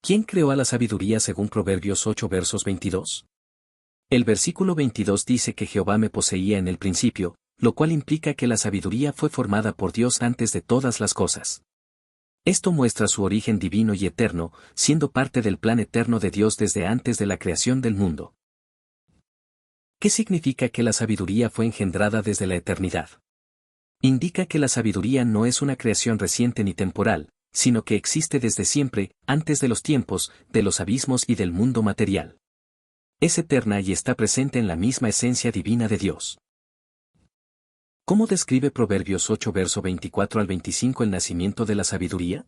¿Quién creó a la sabiduría según Proverbios 8 versos 22? El versículo 22 dice que Jehová me poseía en el principio, lo cual implica que la sabiduría fue formada por Dios antes de todas las cosas. Esto muestra su origen divino y eterno, siendo parte del plan eterno de Dios desde antes de la creación del mundo. ¿Qué significa que la sabiduría fue engendrada desde la eternidad? Indica que la sabiduría no es una creación reciente ni temporal, sino que existe desde siempre, antes de los tiempos, de los abismos y del mundo material. Es eterna y está presente en la misma esencia divina de Dios. ¿Cómo describe Proverbios 8 verso 24 al 25 el nacimiento de la sabiduría?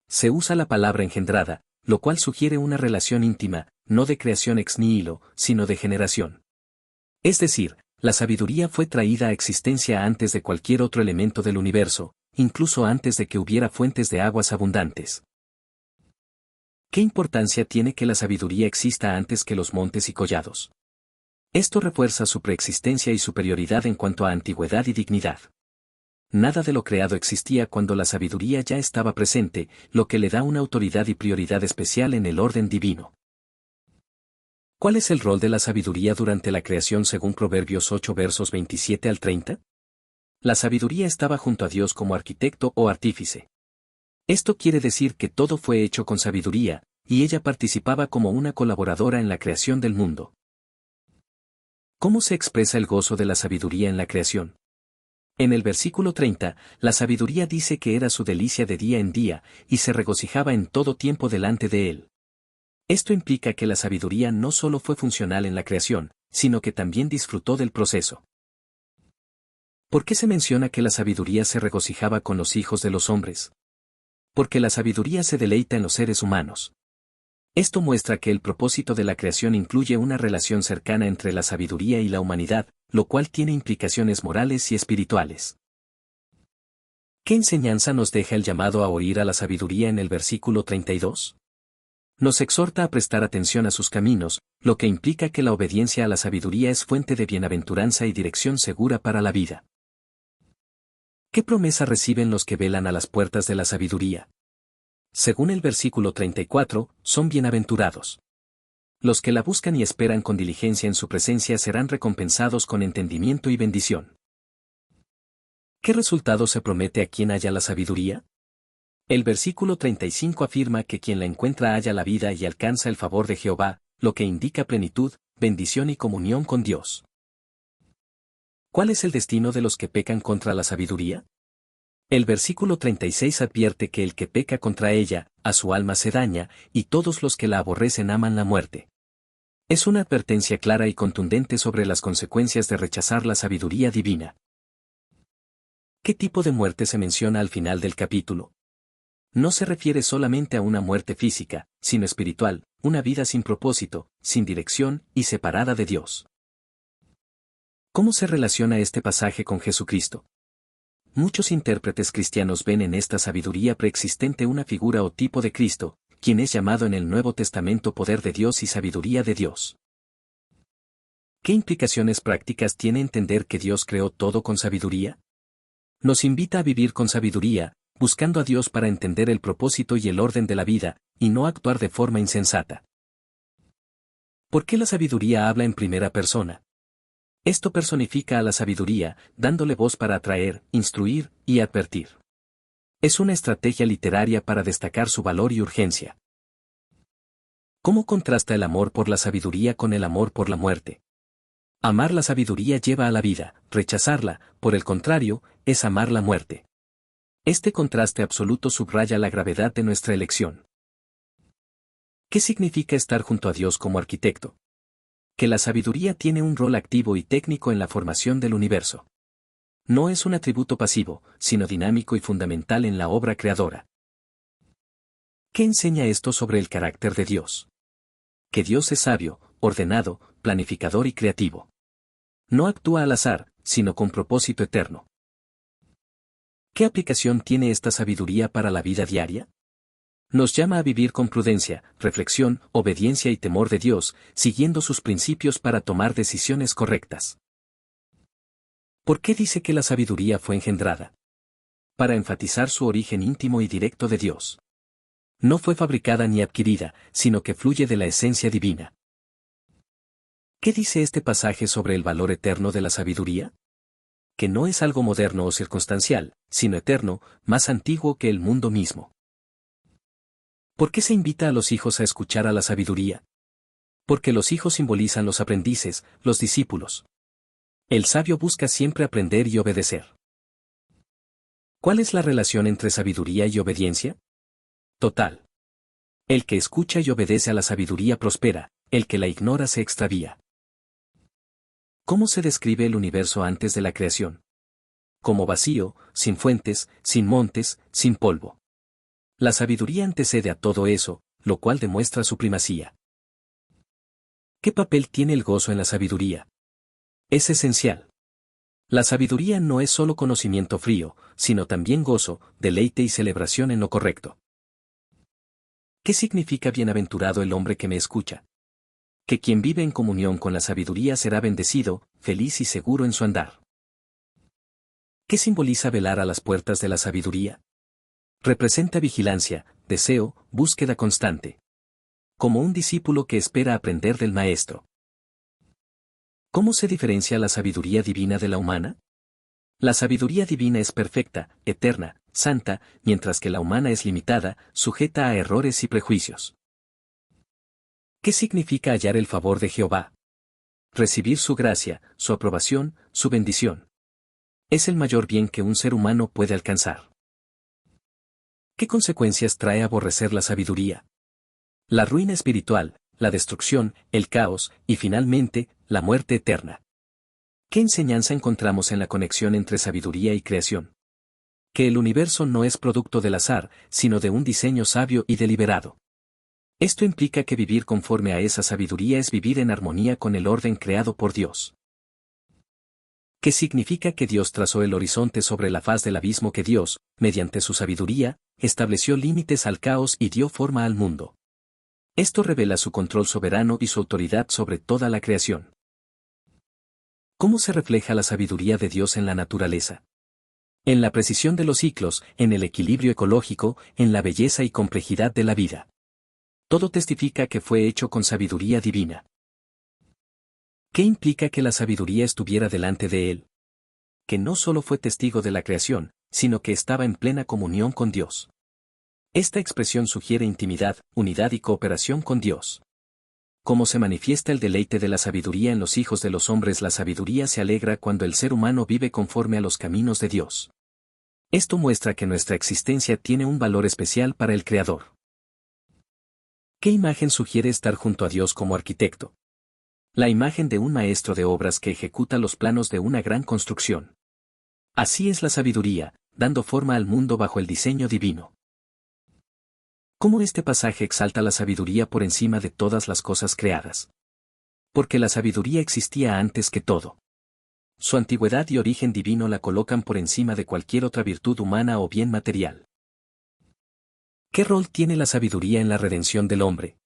Se usa la palabra engendrada, lo cual sugiere una relación íntima, no de creación ex nihilo, sino de generación. Es decir, la sabiduría fue traída a existencia antes de cualquier otro elemento del universo, incluso antes de que hubiera fuentes de aguas abundantes. ¿Qué importancia tiene que la sabiduría exista antes que los montes y collados? Esto refuerza su preexistencia y superioridad en cuanto a antigüedad y dignidad. Nada de lo creado existía cuando la sabiduría ya estaba presente, lo que le da una autoridad y prioridad especial en el orden divino. ¿Cuál es el rol de la sabiduría durante la creación según Proverbios 8 versos 27 al 30? La sabiduría estaba junto a Dios como arquitecto o artífice. Esto quiere decir que todo fue hecho con sabiduría, y ella participaba como una colaboradora en la creación del mundo. ¿Cómo se expresa el gozo de la sabiduría en la creación? En el versículo 30, la sabiduría dice que era su delicia de día en día, y se regocijaba en todo tiempo delante de él. Esto implica que la sabiduría no solo fue funcional en la creación, sino que también disfrutó del proceso. ¿Por qué se menciona que la sabiduría se regocijaba con los hijos de los hombres? Porque la sabiduría se deleita en los seres humanos. Esto muestra que el propósito de la creación incluye una relación cercana entre la sabiduría y la humanidad, lo cual tiene implicaciones morales y espirituales. ¿Qué enseñanza nos deja el llamado a oír a la sabiduría en el versículo 32? Nos exhorta a prestar atención a sus caminos, lo que implica que la obediencia a la sabiduría es fuente de bienaventuranza y dirección segura para la vida. ¿Qué promesa reciben los que velan a las puertas de la sabiduría? Según el versículo 34, son bienaventurados. Los que la buscan y esperan con diligencia en su presencia serán recompensados con entendimiento y bendición. ¿Qué resultado se promete a quien haya la sabiduría? El versículo 35 afirma que quien la encuentra halla la vida y alcanza el favor de Jehová, lo que indica plenitud, bendición y comunión con Dios. ¿Cuál es el destino de los que pecan contra la sabiduría? El versículo 36 advierte que el que peca contra ella, a su alma se daña, y todos los que la aborrecen aman la muerte. Es una advertencia clara y contundente sobre las consecuencias de rechazar la sabiduría divina. ¿Qué tipo de muerte se menciona al final del capítulo? No se refiere solamente a una muerte física, sino espiritual, una vida sin propósito, sin dirección y separada de Dios. ¿Cómo se relaciona este pasaje con Jesucristo? Muchos intérpretes cristianos ven en esta sabiduría preexistente una figura o tipo de Cristo, quien es llamado en el Nuevo Testamento poder de Dios y sabiduría de Dios. ¿Qué implicaciones prácticas tiene entender que Dios creó todo con sabiduría? Nos invita a vivir con sabiduría, buscando a Dios para entender el propósito y el orden de la vida, y no actuar de forma insensata. ¿Por qué la sabiduría habla en primera persona? Esto personifica a la sabiduría, dándole voz para atraer, instruir y advertir. Es una estrategia literaria para destacar su valor y urgencia. ¿Cómo contrasta el amor por la sabiduría con el amor por la muerte? Amar la sabiduría lleva a la vida, rechazarla, por el contrario, es amar la muerte. Este contraste absoluto subraya la gravedad de nuestra elección. ¿Qué significa estar junto a Dios como arquitecto? Que la sabiduría tiene un rol activo y técnico en la formación del universo. No es un atributo pasivo, sino dinámico y fundamental en la obra creadora. ¿Qué enseña esto sobre el carácter de Dios? Que Dios es sabio, ordenado, planificador y creativo. No actúa al azar, sino con propósito eterno. ¿Qué aplicación tiene esta sabiduría para la vida diaria? Nos llama a vivir con prudencia, reflexión, obediencia y temor de Dios, siguiendo sus principios para tomar decisiones correctas. ¿Por qué dice que la sabiduría fue engendrada? Para enfatizar su origen íntimo y directo de Dios. No fue fabricada ni adquirida, sino que fluye de la esencia divina. ¿Qué dice este pasaje sobre el valor eterno de la sabiduría? Que no es algo moderno o circunstancial, sino eterno, más antiguo que el mundo mismo. ¿Por qué se invita a los hijos a escuchar a la sabiduría? Porque los hijos simbolizan los aprendices, los discípulos. El sabio busca siempre aprender y obedecer. ¿Cuál es la relación entre sabiduría y obediencia? Total. El que escucha y obedece a la sabiduría prospera, el que la ignora se extravía. ¿Cómo se describe el universo antes de la creación? Como vacío, sin fuentes, sin montes, sin polvo. La sabiduría antecede a todo eso, lo cual demuestra su primacía. ¿Qué papel tiene el gozo en la sabiduría? Es esencial. La sabiduría no es solo conocimiento frío, sino también gozo, deleite y celebración en lo correcto. ¿Qué significa bienaventurado el hombre que me escucha? Que quien vive en comunión con la sabiduría será bendecido, feliz y seguro en su andar. ¿Qué simboliza velar a las puertas de la sabiduría? Representa vigilancia, deseo, búsqueda constante. Como un discípulo que espera aprender del maestro. ¿Cómo se diferencia la sabiduría divina de la humana? La sabiduría divina es perfecta, eterna, santa, mientras que la humana es limitada, sujeta a errores y prejuicios. ¿Qué significa hallar el favor de Jehová? Recibir su gracia, su aprobación, su bendición. Es el mayor bien que un ser humano puede alcanzar. ¿Qué consecuencias trae aborrecer la sabiduría? La ruina espiritual, la destrucción, el caos, y finalmente, la muerte eterna. ¿Qué enseñanza encontramos en la conexión entre sabiduría y creación? Que el universo no es producto del azar, sino de un diseño sabio y deliberado. Esto implica que vivir conforme a esa sabiduría es vivir en armonía con el orden creado por Dios. ¿Qué significa que Dios trazó el horizonte sobre la faz del abismo que Dios, mediante su sabiduría, estableció límites al caos y dio forma al mundo? Esto revela su control soberano y su autoridad sobre toda la creación. ¿Cómo se refleja la sabiduría de Dios en la naturaleza? En la precisión de los ciclos, en el equilibrio ecológico, en la belleza y complejidad de la vida. Todo testifica que fue hecho con sabiduría divina. ¿Qué implica que la sabiduría estuviera delante de él? Que no solo fue testigo de la creación, sino que estaba en plena comunión con Dios. Esta expresión sugiere intimidad, unidad y cooperación con Dios. ¿Cómo se manifiesta el deleite de la sabiduría en los hijos de los hombres? La sabiduría se alegra cuando el ser humano vive conforme a los caminos de Dios. Esto muestra que nuestra existencia tiene un valor especial para el Creador. ¿Qué imagen sugiere estar junto a Dios como arquitecto? La imagen de un maestro de obras que ejecuta los planos de una gran construcción. Así es la sabiduría, dando forma al mundo bajo el diseño divino. ¿Cómo este pasaje exalta la sabiduría por encima de todas las cosas creadas? Porque la sabiduría existía antes que todo. Su antigüedad y origen divino la colocan por encima de cualquier otra virtud humana o bien material. ¿Qué rol tiene la sabiduría en la redención del hombre?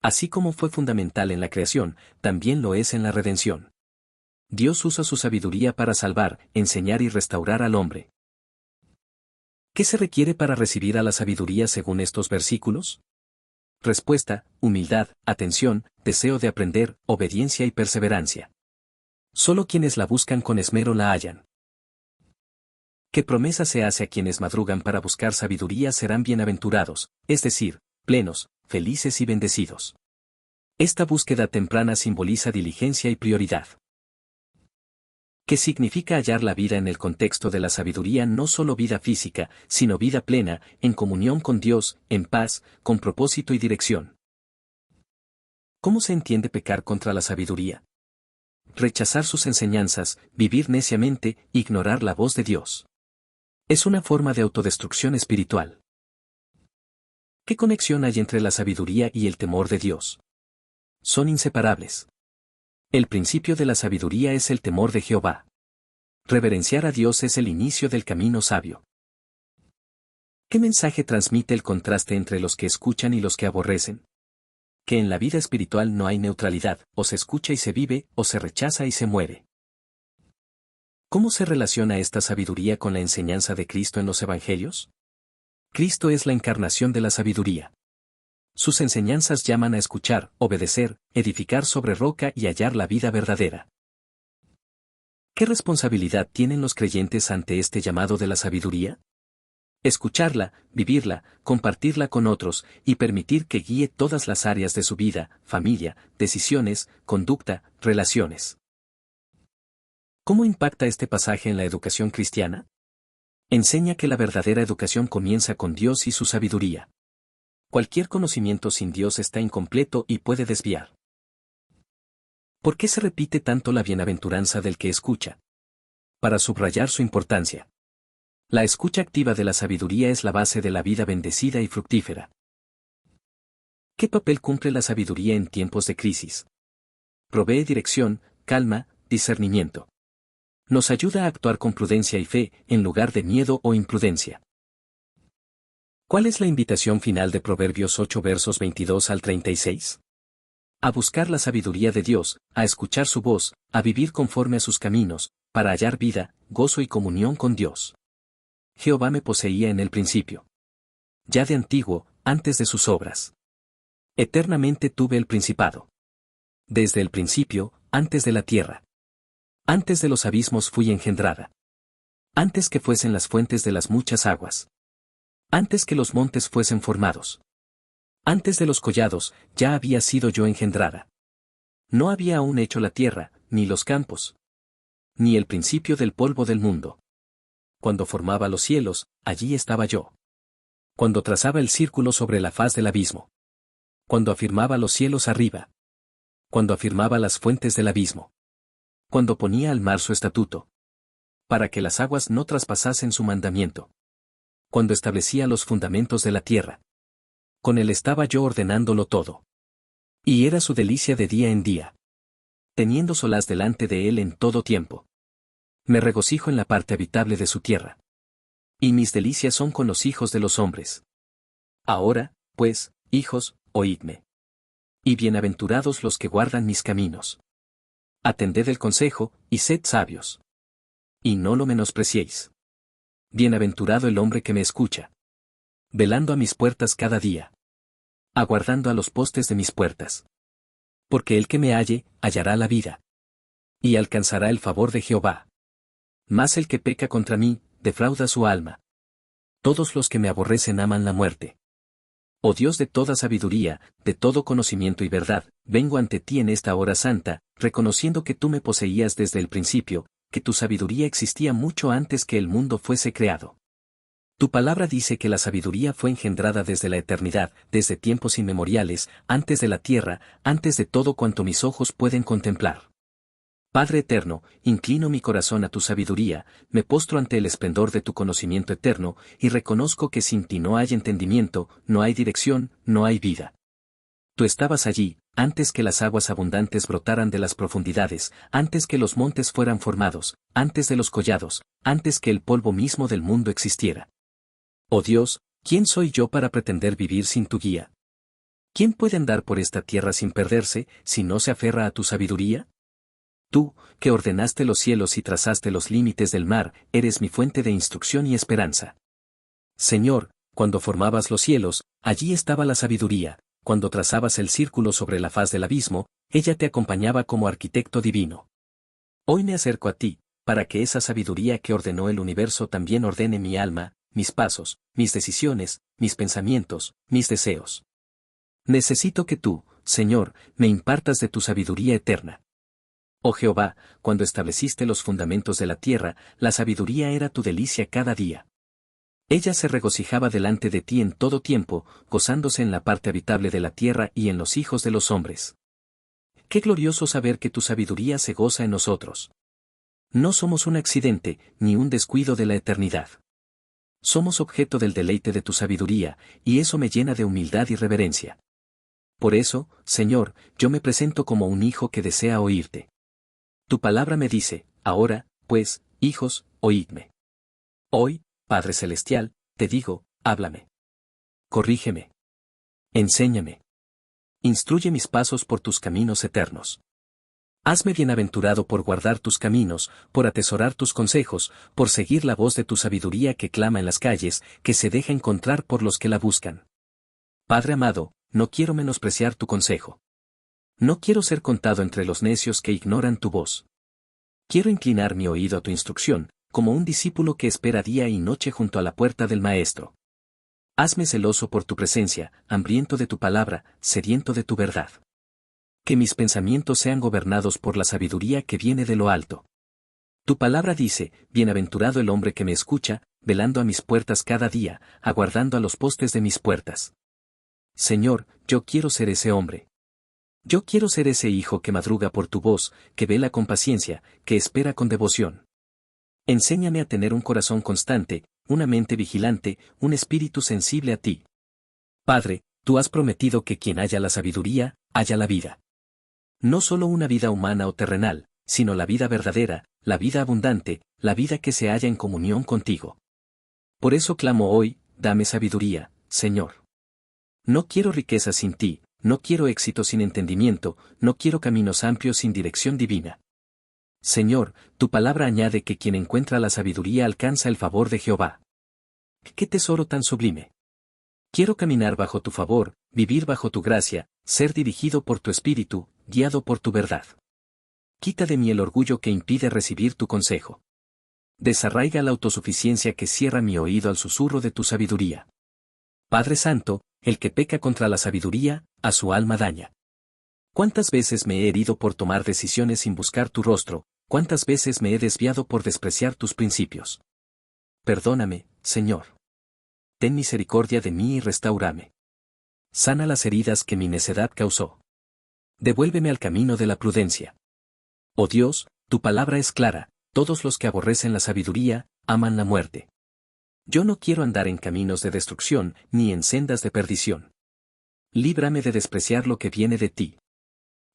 Así como fue fundamental en la creación, también lo es en la redención. Dios usa su sabiduría para salvar, enseñar y restaurar al hombre. ¿Qué se requiere para recibir a la sabiduría según estos versículos? Respuesta: humildad, atención, deseo de aprender, obediencia y perseverancia. Solo quienes la buscan con esmero la hallan. ¿Qué promesa se hace a quienes madrugan para buscar sabiduría? Serán bienaventurados, es decir, plenos, felices y bendecidos. Esta búsqueda temprana simboliza diligencia y prioridad. ¿Qué significa hallar la vida en el contexto de la sabiduría? No solo vida física, sino vida plena, en comunión con Dios, en paz, con propósito y dirección. ¿Cómo se entiende pecar contra la sabiduría? Rechazar sus enseñanzas, vivir neciamente, ignorar la voz de Dios. Es una forma de autodestrucción espiritual. ¿Qué conexión hay entre la sabiduría y el temor de Dios? Son inseparables. El principio de la sabiduría es el temor de Jehová. Reverenciar a Dios es el inicio del camino sabio. ¿Qué mensaje transmite el contraste entre los que escuchan y los que aborrecen? Que en la vida espiritual no hay neutralidad, o se escucha y se vive, o se rechaza y se muere. ¿Cómo se relaciona esta sabiduría con la enseñanza de Cristo en los Evangelios? Cristo es la encarnación de la sabiduría. Sus enseñanzas llaman a escuchar, obedecer, edificar sobre roca y hallar la vida verdadera. ¿Qué responsabilidad tienen los creyentes ante este llamado de la sabiduría? Escucharla, vivirla, compartirla con otros y permitir que guíe todas las áreas de su vida, familia, decisiones, conducta, relaciones. ¿Cómo impacta este pasaje en la educación cristiana? Enseña que la verdadera educación comienza con Dios y su sabiduría. Cualquier conocimiento sin Dios está incompleto y puede desviar. ¿Por qué se repite tanto la bienaventuranza del que escucha? Para subrayar su importancia. La escucha activa de la sabiduría es la base de la vida bendecida y fructífera. ¿Qué papel cumple la sabiduría en tiempos de crisis? Provee dirección, calma, discernimiento. Nos ayuda a actuar con prudencia y fe, en lugar de miedo o imprudencia. ¿Cuál es la invitación final de Proverbios 8 versos 22 al 36? A buscar la sabiduría de Dios, a escuchar su voz, a vivir conforme a sus caminos, para hallar vida, gozo y comunión con Dios. Jehová me poseía en el principio. Ya de antiguo, antes de sus obras. Eternamente tuve el principado. Desde el principio, antes de la tierra. Antes de los abismos fui engendrada. Antes que fuesen las fuentes de las muchas aguas. Antes que los montes fuesen formados. Antes de los collados, ya había sido yo engendrada. No había aún hecho la tierra, ni los campos. Ni el principio del polvo del mundo. Cuando formaba los cielos, allí estaba yo. Cuando trazaba el círculo sobre la faz del abismo. Cuando afirmaba los cielos arriba. Cuando afirmaba las fuentes del abismo. Cuando ponía al mar su estatuto. Para que las aguas no traspasasen su mandamiento. Cuando establecía los fundamentos de la tierra. Con él estaba yo ordenándolo todo. Y era su delicia de día en día. Teniendo solaz delante de él en todo tiempo. Me regocijo en la parte habitable de su tierra. Y mis delicias son con los hijos de los hombres. Ahora, pues, hijos, oídme. Y bienaventurados los que guardan mis caminos. Atended el consejo, y sed sabios. Y no lo menospreciéis. Bienaventurado el hombre que me escucha. Velando a mis puertas cada día. Aguardando a los postes de mis puertas. Porque el que me halle, hallará la vida. Y alcanzará el favor de Jehová. Mas el que peca contra mí, defrauda su alma. Todos los que me aborrecen aman la muerte. Oh Dios de toda sabiduría, de todo conocimiento y verdad, vengo ante ti en esta hora santa, reconociendo que tú me poseías desde el principio, que tu sabiduría existía mucho antes que el mundo fuese creado. Tu palabra dice que la sabiduría fue engendrada desde la eternidad, desde tiempos inmemoriales, antes de la tierra, antes de todo cuanto mis ojos pueden contemplar. Padre eterno, inclino mi corazón a tu sabiduría, me postro ante el esplendor de tu conocimiento eterno, y reconozco que sin ti no hay entendimiento, no hay dirección, no hay vida. Tú estabas allí, antes que las aguas abundantes brotaran de las profundidades, antes que los montes fueran formados, antes de los collados, antes que el polvo mismo del mundo existiera. Oh Dios, ¿quién soy yo para pretender vivir sin tu guía? ¿Quién puede andar por esta tierra sin perderse, si no se aferra a tu sabiduría? Tú, que ordenaste los cielos y trazaste los límites del mar, eres mi fuente de instrucción y esperanza. Señor, cuando formabas los cielos, allí estaba la sabiduría, cuando trazabas el círculo sobre la faz del abismo, ella te acompañaba como arquitecto divino. Hoy me acerco a ti, para que esa sabiduría que ordenó el universo también ordene mi alma, mis pasos, mis decisiones, mis pensamientos, mis deseos. Necesito que tú, Señor, me impartas de tu sabiduría eterna. Oh Jehová, cuando estableciste los fundamentos de la tierra, la sabiduría era tu delicia cada día. Ella se regocijaba delante de ti en todo tiempo, gozándose en la parte habitable de la tierra y en los hijos de los hombres. Qué glorioso saber que tu sabiduría se goza en nosotros. No somos un accidente, ni un descuido de la eternidad. Somos objeto del deleite de tu sabiduría, y eso me llena de humildad y reverencia. Por eso, Señor, yo me presento como un hijo que desea oírte. Tu palabra me dice, ahora, pues, hijos, oídme. Hoy, Padre Celestial, te digo, háblame. Corrígeme. Enséñame. Instruye mis pasos por tus caminos eternos. Hazme bienaventurado por guardar tus caminos, por atesorar tus consejos, por seguir la voz de tu sabiduría que clama en las calles, que se deja encontrar por los que la buscan. Padre amado, no quiero menospreciar tu consejo. No quiero ser contado entre los necios que ignoran tu voz. Quiero inclinar mi oído a tu instrucción, como un discípulo que espera día y noche junto a la puerta del Maestro. Hazme celoso por tu presencia, hambriento de tu palabra, sediento de tu verdad. Que mis pensamientos sean gobernados por la sabiduría que viene de lo alto. Tu palabra dice, bienaventurado el hombre que me escucha, velando a mis puertas cada día, aguardando a los postes de mis puertas. Señor, yo quiero ser ese hombre. Yo quiero ser ese hijo que madruga por tu voz, que vela con paciencia, que espera con devoción. Enséñame a tener un corazón constante, una mente vigilante, un espíritu sensible a ti. Padre, tú has prometido que quien haya la sabiduría, haya la vida. No solo una vida humana o terrenal, sino la vida verdadera, la vida abundante, la vida que se halla en comunión contigo. Por eso clamo hoy, dame sabiduría, Señor. No quiero riqueza sin ti, no quiero éxito sin entendimiento, no quiero caminos amplios sin dirección divina. Señor, tu palabra añade que quien encuentra la sabiduría alcanza el favor de Jehová. ¡Qué tesoro tan sublime! Quiero caminar bajo tu favor, vivir bajo tu gracia, ser dirigido por tu espíritu, guiado por tu verdad. Quita de mí el orgullo que impide recibir tu consejo. Desarraiga la autosuficiencia que cierra mi oído al susurro de tu sabiduría. Padre Santo, el que peca contra la sabiduría, a su alma daña. ¿Cuántas veces me he herido por tomar decisiones sin buscar tu rostro? ¿Cuántas veces me he desviado por despreciar tus principios? Perdóname, Señor. Ten misericordia de mí y restáurame. Sana las heridas que mi necedad causó. Devuélveme al camino de la prudencia. Oh Dios, tu palabra es clara, todos los que aborrecen la sabiduría, aman la muerte. Yo no quiero andar en caminos de destrucción, ni en sendas de perdición. Líbrame de despreciar lo que viene de ti.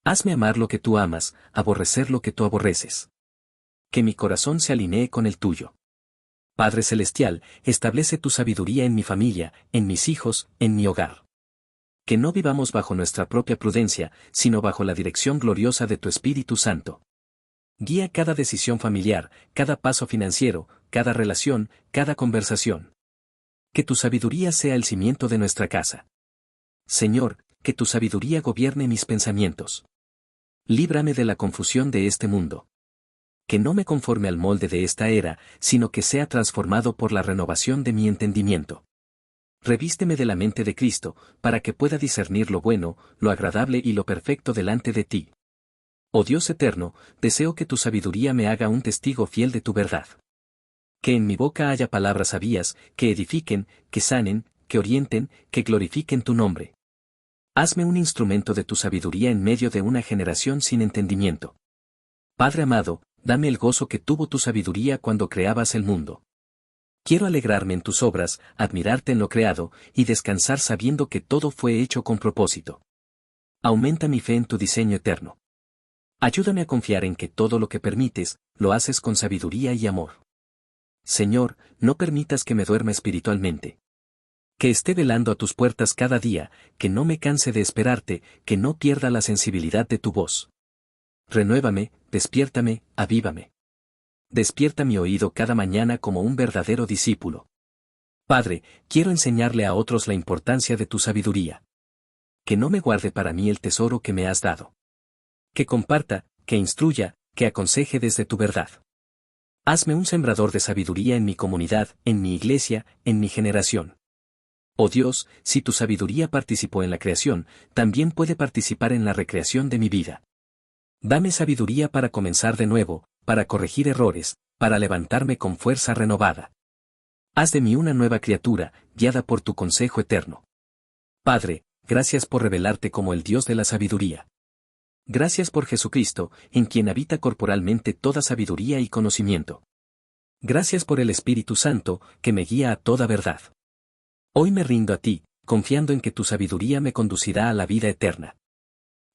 Hazme amar lo que tú amas, aborrecer lo que tú aborreces. Que mi corazón se alinee con el tuyo. Padre Celestial, establece tu sabiduría en mi familia, en mis hijos, en mi hogar. Que no vivamos bajo nuestra propia prudencia, sino bajo la dirección gloriosa de tu Espíritu Santo. Guía cada decisión familiar, cada paso financiero, cada relación, cada conversación. Que tu sabiduría sea el cimiento de nuestra casa. Señor, que tu sabiduría gobierne mis pensamientos. Líbrame de la confusión de este mundo. Que no me conforme al molde de esta era, sino que sea transformado por la renovación de mi entendimiento. Revísteme de la mente de Cristo, para que pueda discernir lo bueno, lo agradable y lo perfecto delante de ti. Oh Dios eterno, deseo que tu sabiduría me haga un testigo fiel de tu verdad. Que en mi boca haya palabras sabias, que edifiquen, que sanen, que orienten, que glorifiquen tu nombre. Hazme un instrumento de tu sabiduría en medio de una generación sin entendimiento. Padre amado, dame el gozo que tuvo tu sabiduría cuando creabas el mundo. Quiero alegrarme en tus obras, admirarte en lo creado, y descansar sabiendo que todo fue hecho con propósito. Aumenta mi fe en tu diseño eterno. Ayúdame a confiar en que todo lo que permites, lo haces con sabiduría y amor. Señor, no permitas que me duerma espiritualmente. Que esté velando a tus puertas cada día, que no me canse de esperarte, que no pierda la sensibilidad de tu voz. Renuévame, despiértame, avívame. Despierta mi oído cada mañana como un verdadero discípulo. Padre, quiero enseñarle a otros la importancia de tu sabiduría. Que no me guarde para mí el tesoro que me has dado. Que comparta, que instruya, que aconseje desde tu verdad. Hazme un sembrador de sabiduría en mi comunidad, en mi iglesia, en mi generación. Oh Dios, si tu sabiduría participó en la creación, también puede participar en la recreación de mi vida. Dame sabiduría para comenzar de nuevo, para corregir errores, para levantarme con fuerza renovada. Haz de mí una nueva criatura, guiada por tu consejo eterno. Padre, gracias por revelarte como el Dios de la sabiduría. Gracias por Jesucristo, en quien habita corporalmente toda sabiduría y conocimiento. Gracias por el Espíritu Santo, que me guía a toda verdad. Hoy me rindo a ti, confiando en que tu sabiduría me conducirá a la vida eterna.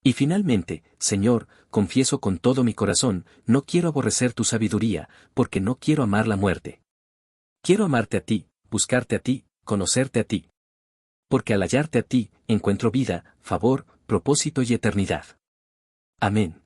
Y finalmente, Señor, confieso con todo mi corazón, no quiero aborrecer tu sabiduría, porque no quiero amar la muerte. Quiero amarte a ti, buscarte a ti, conocerte a ti. Porque al hallarte a ti, encuentro vida, favor, propósito y eternidad. Amén.